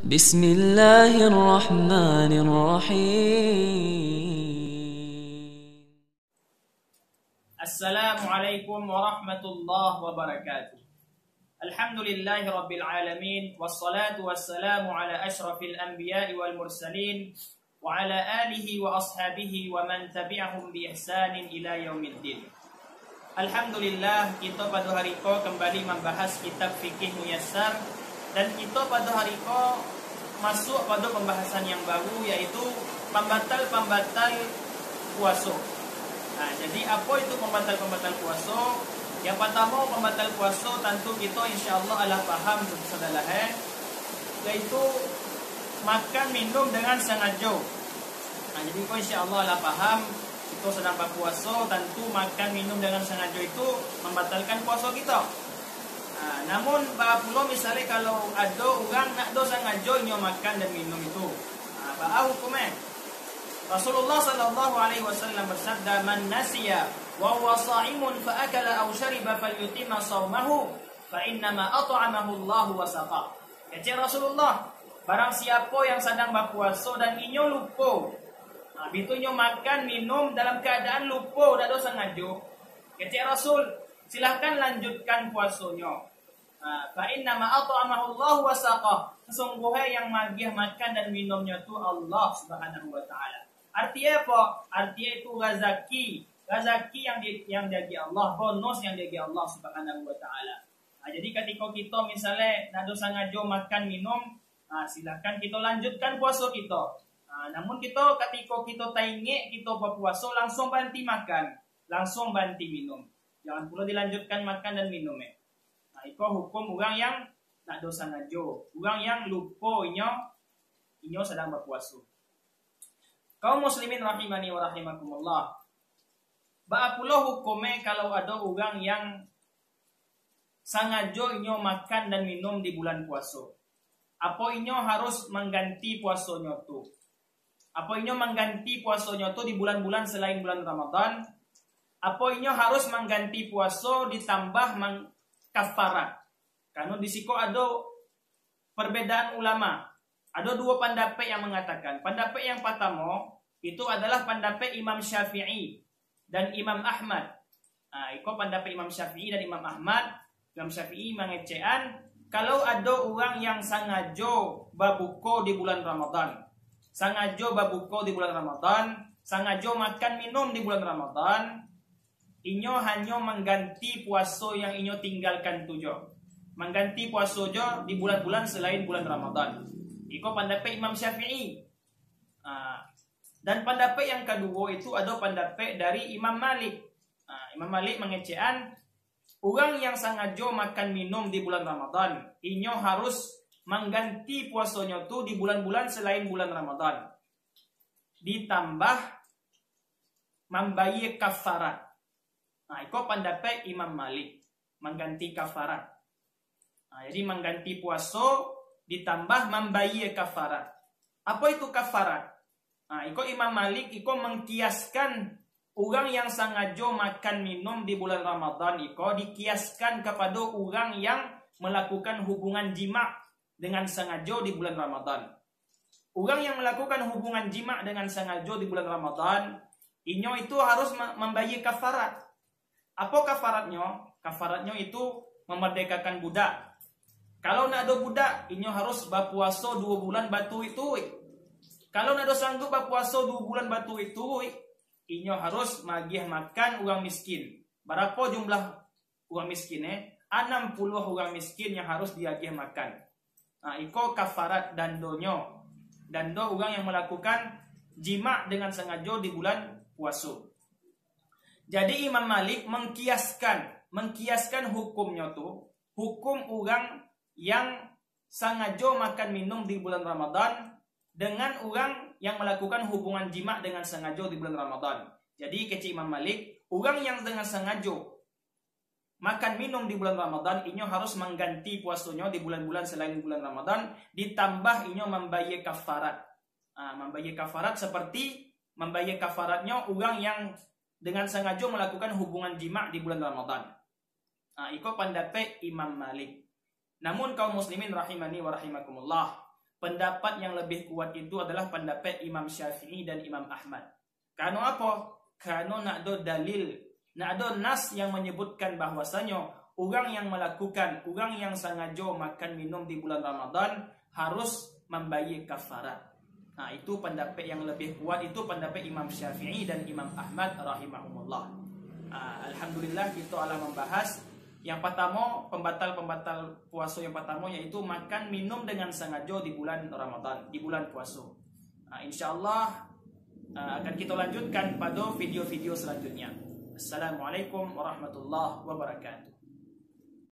بسم الله الرحمن الرحيم. السلام عليكم ورحمة الله وبركاته. الحمد لله رب العالمين، والصلاة والسلام على أشرف الأنبياء والمرسلين وعلى آله وأصحابه ومن تبعهم بإحسان إلى يوم الدين. Alhamdulillah, kita pada hari ini kembali membahas kitab Fikih Muyassar, dan kita pada hari ini masuk pada pembahasan yang baru, yaitu pembatal-pembatal puasa. Nah, jadi apa itu pembatal-pembatal puasa? Yang pertama, pembatal puasa tentu kita insya-Allah adalah faham sedalah, yaitu makan minum dengan sengaja. Nah, jadi kau insya-Allah adalah faham kita sedang berpuasa, tentu makan minum dengan sengaja itu membatalkan puasa kita. Nah, namun pula misalnya kalau ada orang nak sengaja nyo makan dan minum itu, apa hukumnya? Rasulullah sallallahu alaihi wasallam bersabda, "Man nasiya wa huwa sha'imun fa akala aw shariba falyutimma shaumahu fa innama at'amahu Allah wa saqa." Kata Rasulullah, barang siapa yang sedang berpuasa dan inyo lupa, bitunya makan minum dalam keadaan lupa, tak ada sengaja, kata Rasul, silahkan lanjutkan puasanya. Fa inna ma at'amahu Allah wa saqah. Sesungguhnya yang magih makan dan minumnya itu Allah Subhanahu wa taala. Artinya apa? Artinya itu rezeki yang dari Allah, bonus yang dari Allah Subhanahu wa taala. Jadi ketika kita misalnya nak sengaja makan minum, silahkan kita lanjutkan puasa kita. Namun kita ketika kita taingik kita berpuasa, langsung berhenti makan, langsung berhenti minum. Jangan pula dilanjutkan makan dan minum. Itu hukum orang yang nak dosa najo, orang yang lupa inyo sedang berpuasa. Kaum muslimin rahimani wa rahimakumullah. Ba pula hukumnya kalau ada orang yang sengaja inyo makan dan minum di bulan puasa. Apa inyo harus mengganti puasanya tu? Apa inyo mengganti puasanya tu di bulan-bulan selain bulan Ramadan? Apa inyo harus mengganti puasa ditambah kafarat? Karena di situ ada perbedaan ulama. Ada dua pendapat yang mengatakan. Pendapat yang pertama itu adalah pendapat Imam Syafi'i dan Imam Ahmad. Itu pendapat Imam Syafi'i dan Imam Ahmad. Imam Syafi'i mengecekan kalau ada orang yang sengaja berbuka di bulan Ramadan, sengaja berbuka di bulan Ramadan, sengaja makan minum di bulan Ramadan, inyo hanya mengganti puasa yang inyo tinggalkan tujuh. Mengganti puasa jo di bulan-bulan selain bulan Ramadan. Iko pendapat Imam Syafi'i. Dan pendapat yang kedua itu ada pendapat dari Imam Malik. Imam Malik mengecekan orang yang sengaja makan minum di bulan Ramadan, inyo harus mengganti puasanya tu di bulan-bulan selain bulan Ramadan, ditambah membayar kafarat. Itu pendapat Imam Malik, mengganti kafarat. Jadi mengganti puasa ditambah membayar kafarat. Apa itu kafarat? Itu Imam Malik itu mengkiaskan orang yang sengaja makan minum di bulan Ramadan itu dikiaskan kepada orang yang melakukan hubungan jima dengan sengaja di bulan Ramadan. Orang yang melakukan hubungan jima dengan sengaja di bulan Ramadan, inyo itu harus membayar kafarat. Apa kafaratnya? Kafaratnya itu memerdekakan budak. Kalau nak ada budak, inyo harus berpuasa 2 bulan batu itu. Kalau nak ada sanggup berpuasa 2 bulan batu itu, inyo harus magih makan orang miskin. Berapa jumlah orang miskin? 60 orang miskin yang harus diagih makan. Iko kafarat dandonyo. Dando orang yang melakukan jima dengan sengaja di bulan puasa. Jadi Imam Malik mengkiaskan hukumnya tu, hukum orang yang sengaja makan minum di bulan Ramadan dengan orang yang melakukan hubungan jima dengan sengaja di bulan Ramadan. Jadi kecil Imam Malik, orang yang dengan sengaja makan minum di bulan Ramadan, inyo harus mengganti puasanya di bulan-bulan selain bulan Ramadan, ditambah inyo membayar kafarat. Membayar kafarat seperti membayar kafaratnya orang yang dengan sengaja melakukan hubungan jima di bulan Ramadan. Itu pendapat Imam Malik. Namun kaum muslimin rahimani wa rahimakumullah, pendapat yang lebih kuat itu adalah pendapat Imam Syafi'i dan Imam Ahmad. Karena apa? Karena nak ada dalil, nak ada nas yang menyebutkan bahwasanya orang yang melakukan, orang yang sengaja makan minum di bulan Ramadan harus membayar kafarat. Nah, itu pendapat yang lebih kuat, itu pendapat Imam Syafi'i dan Imam Ahmad rahimahumullah. Alhamdulillah kita telah membahas yang pertama, pembatal puasa yang pertama yaitu makan minum dengan sengaja di bulan Ramadan, di bulan puasa. InsyaAllah akan kita lanjutkan pada video-video selanjutnya. Assalamualaikum warahmatullahi wabarakatuh.